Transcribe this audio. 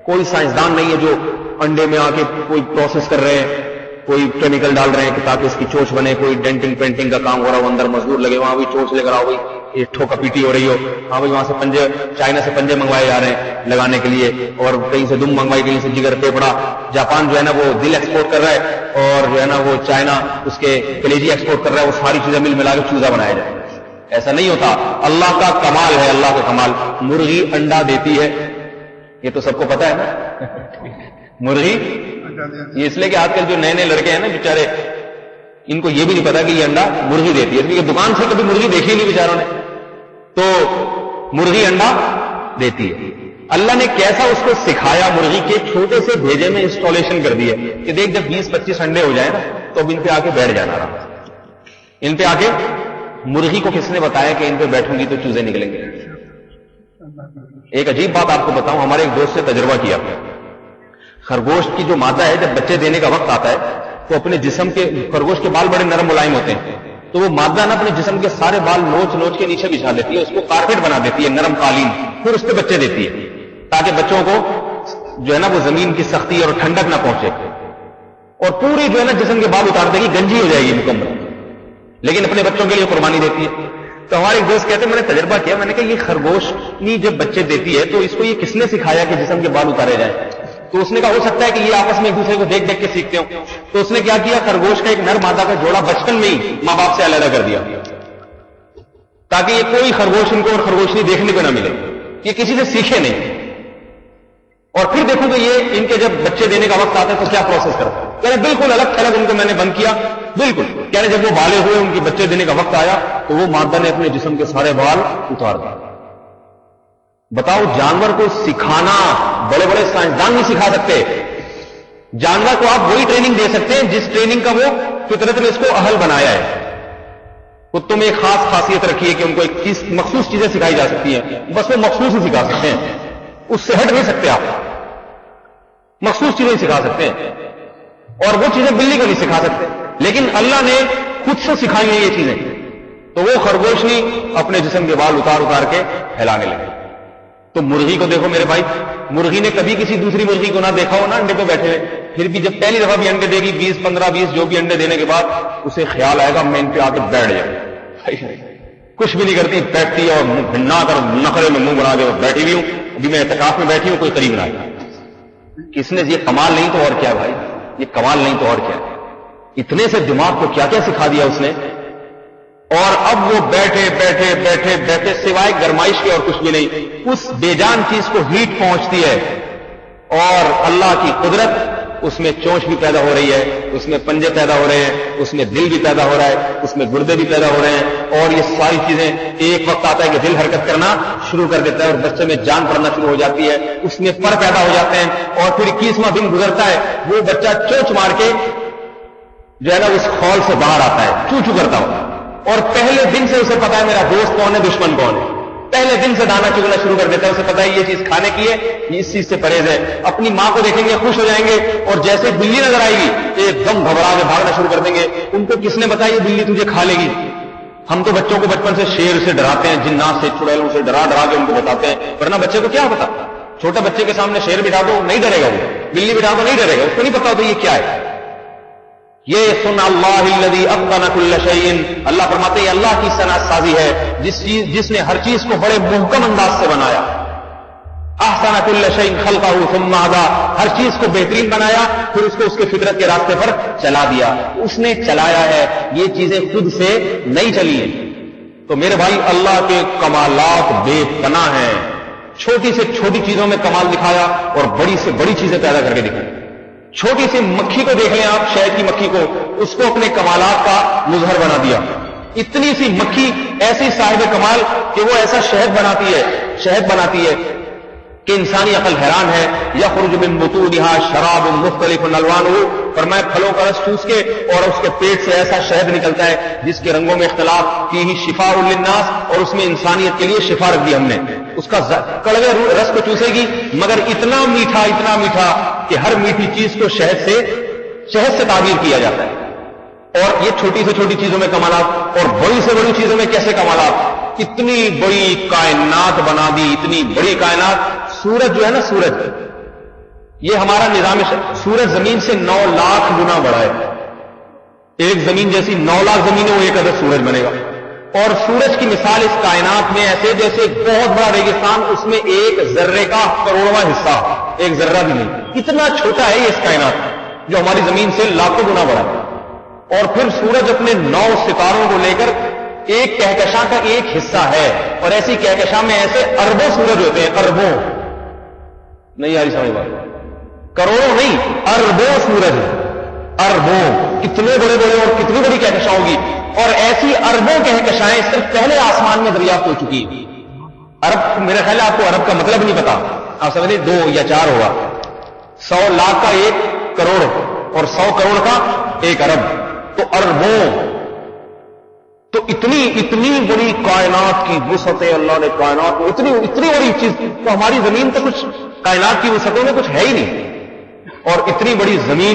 کوئی سائنسدان نہیں ہے جو انڈے میں آ کے کوئی پروسیس کر رہے ہیں، کوئی کیمیکل ڈال رہے ہیں کہ تاکہ اس کی چوچ بنے، کوئی ڈینٹنگ پینٹنگ کا کام ہو رہا ہو، اندر مزدور لگے، وہاں بھی چوچ لے کر آؤ بھائی، یہ ٹھوکا پیٹی ہو رہی ہو، ہاں بھائی وہاں سے پنجے، چائنا سے پنجے منگوائے جا رہے ہیں لگانے کے لیے، اور کہیں سے دم منگوائی، کہیں سے جگر پھیپڑا، جاپان جو ہے نا وہ دل ایکسپورٹ کر رہا ہے، اور جو ہے نا وہ چائنا اس کے کلیجی ایکسپورٹ کر رہا ہے، وہ ساری چیزیں مل ملا کے چوزا بنایا جائے. ایسا نہیں ہوتا. اللہ کا کمال ہے، اللہ کا کمال. مرغی انڈا دیتی ہے، یہ تو سب کو پتا ہے نا. مرغی یہ اس لیے کہ آج کل جو نئے نئے لڑکے ہیں نا بیچارے، ان کو یہ بھی نہیں پتا کہ یہ انڈا مرغی دیتی ہے، کیونکہ دکان سے کبھی مرغی دیکھی نہیں بیچاروں نے. تو مرغی انڈا دیتی ہے. اللہ نے کیسا اس کو سکھایا، مرغی کے چھوٹے سے بھیجے میں انسٹالیشن کر دی ہے کہ دیکھ جب 20-25 انڈے ہو جائیں نا تو اب ان پہ آ کے بیٹھ جانا رہا. ان پہ آ کے، مرغی کو کس نے بتایا کہ ان پہ بیٹھوں گی تو چوزے نکلیں گے؟ ایک عجیب بات آپ کو بتاؤں، ہمارے ایک دوست سے تجربہ کیا. خرگوش کی جو مادہ ہے جب بچے دینے کا وقت آتا ہے تو اپنے جسم کے، خرگوش کے بال بڑے نرم ملائم ہوتے ہیں، تو وہ مادہ نا اپنے جسم کے سارے بال نوچ نوچ کے نیچے بچھا دیتی ہے، اس کو کارپیٹ بنا دیتی ہے، نرم قالین، پھر اس پہ بچے دیتی ہے تاکہ بچوں کو جو ہے نا وہ زمین کی سختی اور ٹھنڈک نہ پہنچے، اور پوری جو ہے نا جسم کے بال اتار دے گی، گنجی ہو جائے گی مکمل، لیکن اپنے بچوں کے لیے قربانی دیتی ہے. تو ہمارے ایک دوست کہتے ہیں میں نے تجربہ کیا، میں نے کہا یہ خرگوش جب بچے دیتی ہے تو اس کو یہ کس نے سکھایا کہ جسم کے بال اتارے جائیں؟ تو اس نے کہا ہو سکتا ہے کہ یہ آپس میں ایک دوسرے کو دیکھ دیکھ کے سیکھتے ہوں. تو اس نے کیا کیا، خرگوش کا ایک نر مادہ کا جوڑا بچپن میں ہی ماں باپ سے علیحدہ کر دیا تاکہ یہ کوئی خرگوش ان کو اور خرگوشنی دیکھنے کو نہ ملے، یہ کسی سے سیکھے نہیں. اور پھر دیکھو کہ یہ ان کے جب بچے دینے کا وقت آتا ہے تو کیا پروسیس کرتا ہے. کہہ رہے بالکل الگ تھلگ ان کو میں نے بند کیا، بالکل. کہہ رہے جب وہ بالغ ہوئے، ان کے بچے دینے کا وقت آیا تو وہ مادہ نے اپنے جسم کے سارے بال اتار دیے. بتاؤ، جانور کو سکھانا بڑے بڑے سائنسدان نہیں سکھا سکتے. جانور کو آپ وہی ٹریننگ دے سکتے ہیں جس ٹریننگ کا وہ فطرت نے اس کو اہل بنایا ہے. کتوں میں ایک خاص خاصیت رکھی ہے کہ ان کو ایک چیز، مخصوص چیزیں سکھائی جا سکتی ہیں، بس وہ مخصوص ہی سکھا سکتے ہیں، اس سے ہٹ نہیں سکتے. آپ مخصوص چیزیں سکھا سکتے ہیں اور وہ چیزیں بلی کو نہیں سکھا سکتے، لیکن اللہ نے خود سے سکھائی ہیں یہ چیزیں. تو وہ خرگوشنی اپنے جسم کے بال اتار اتار کے پھیلانے لگے. تو مرغی کو دیکھو میرے بھائی، مرغی نے کبھی کسی دوسری مرغی کو نہ دیکھا ہو نا انڈے پہ بیٹھے ہوئے، پھر بھی جب پہلی دفعہ بھی انڈے دے گی، 20 15 20 جو بھی انڈے دینے کے بعد اسے خیال آئے گا میں ان پہ آ کے بیٹھ جاؤں. کچھ بھی نہیں کرتی، بیٹھتی ہے اور بھنا کر نخرے میں منہ بنا کے بیٹھی ہوئی ہوں. ابھی میں اعتکاف میں بیٹھی ہوں، کوئی قریب نہ آئے. کس نے، یہ کمال نہیں تو اور کیا بھائی، یہ کمال نہیں تو اور کیا. اتنے سے دماغ کو کیا کیا سکھا دیا اس نے. اور اب وہ بیٹھے بیٹھے بیٹھے بیٹھے سوائے گرمائش کے اور کچھ بھی نہیں، اس بے جان چیز کو ہیٹ پہنچتی ہے، اور اللہ کی قدرت، اس میں چونچ بھی پیدا ہو رہی ہے، اس میں پنجے پیدا ہو رہے ہیں، اس میں دل بھی پیدا ہو رہا ہے، اس میں گردے بھی پیدا ہو رہے ہیں، اور یہ ساری چیزیں ایک وقت آتا ہے کہ دل حرکت کرنا شروع کر دیتا ہے اور بچے میں جان پڑنا شروع ہو جاتی ہے، اس میں پر پیدا ہو جاتے ہیں، اور پھر 21واں دن گزرتا ہے، وہ بچہ چونچ مار کے جو ہے نا اس خول سے باہر آتا ہے، چو چو کرتا ہو. اور پہلے دن سے اسے پتا ہے میرا دوست کون ہے، دشمن کون ہے. پہلے دن سے دانا چگنا شروع کر دیتا ہے، اسے پتا ہے یہ چیز کھانے کی ہے، یہ اس چیز سے پرہیز ہے. اپنی ماں کو دیکھیں گے خوش ہو جائیں گے، اور جیسے بلی نظر آئے گی ایک دم گھبرا کے بھاگنا شروع کر دیں گے. ان کو کس نے بتایا یہ بلی تجھے کھا لے گی؟ ہم تو بچوں کو بچپن سے شیر سے ڈراتے ہیں، جنات سے، چڑیلوں سے ڈرا ڈرا کے ان کو بتاتے ہیں، ورنہ بچے کو کیا پتا. چھوٹے بچے کے سامنے شیر بٹھا دو نہیں ڈرے گا، وہ بلی بٹھا دو نہیں ڈرے گا، اس کو نہیں پتا تو یہ کیا ہے. یہ سن اللہ الذی اتقن کل شیء، اللہ فرماتے ہیں اللہ کی صنعت سازی ہے جس نے ہر چیز کو بڑے محکم انداز سے بنایا. احسن کل شیء خلقہ ثم ہدی، ہر چیز کو بہترین بنایا، پھر اس کو اس کے فطرت کے راستے پر چلا دیا. اس نے چلایا ہے، یہ چیزیں خود سے نہیں چلی ہیں. تو میرے بھائی اللہ کے کمالات بے پناہ ہیں. چھوٹی سے چھوٹی چیزوں میں کمال دکھایا اور بڑی سے بڑی چیزیں پیدا کر کے دکھائی. چھوٹی سی مکھی کو دیکھ لیں آپ، شہد کی مکھی کو، اس کو اپنے کمالات کا مظہر بنا دیا. اتنی سی مکھی ایسی صاحب کمال کہ وہ ایسا شہد بناتی ہے کہ انسانی عقل حیران ہے. یخرج من بطونها شراب مختلف الوانہ، فرمایا پھلوں کا رس چوس کے اور اس کے پیٹ سے ایسا شہد نکلتا ہے جس کے رنگوں میں اختلاف، فیہ شفاء للناس، اور اس میں انسانیت کے لیے شفا رکھ دی ہم نے. اس کا کڑوے رس کو چوسے گی مگر اتنا میٹھا کہ ہر میٹھی چیز کو شہد سے تعبیر کیا جاتا ہے. اور یہ چھوٹی سے چھوٹی چیزوں میں کمالات، اور بڑی سے بڑی چیزوں میں کیسے کمالات. اتنی بڑی کائنات بنا دی، اتنی بڑی کائنات. سورج جو ہے نا، سورج یہ ہمارا نظام سورج زمین سے 9 لاکھ گنا بڑا ہے. ایک زمین جیسی 9 لاکھ زمین ہے، وہ ایک عدد سورج بنے گا. اور سورج کی مثال اس کائنات میں ایسے جیسے ایک بہت بڑا ریگستان، اس میں ایک ذرے کا کروڑواں حصہ، ایک ذرہ بھی نہیں. اتنا چھوٹا ہے یہ اس کائنات جو ہماری زمین سے لاکھوں گنا بڑا ہے. اور پھر سورج اپنے 9 ستاروں کو لے کر ایک کہکشاں کا ایک حصہ ہے. اور ایسی کہکشاں میں ایسے اربوں سورج ہوتے ہیں، اربوں. نہیں آ رہی سمجھ بات؟ کروڑوں نہیں، اربوں سورج. اربوں، کتنے بڑے بڑے اور کتنی بڑی کہکشاں ہوگی. اور ایسی اربوں کہکشائیں صرف پہلے آسمان میں دریافت ہو چکی. ارب، میرا خیال ہے آپ کو عرب کا مطلب نہیں پتا، آپ سمجھیں 2 یا 4 ہوگا. 100 لاکھ کا 1 کروڑ اور 100 کروڑ کا 1 ارب، تو اربوں. تو اتنی بڑی کائنات کی وسعت اللہ نے کائنات میں اتنی بڑی چیز، تو ہماری زمین تو کچھ کائنات کی وسعتوں میں کچھ ہے ہی نہیں. اور اتنی بڑی زمین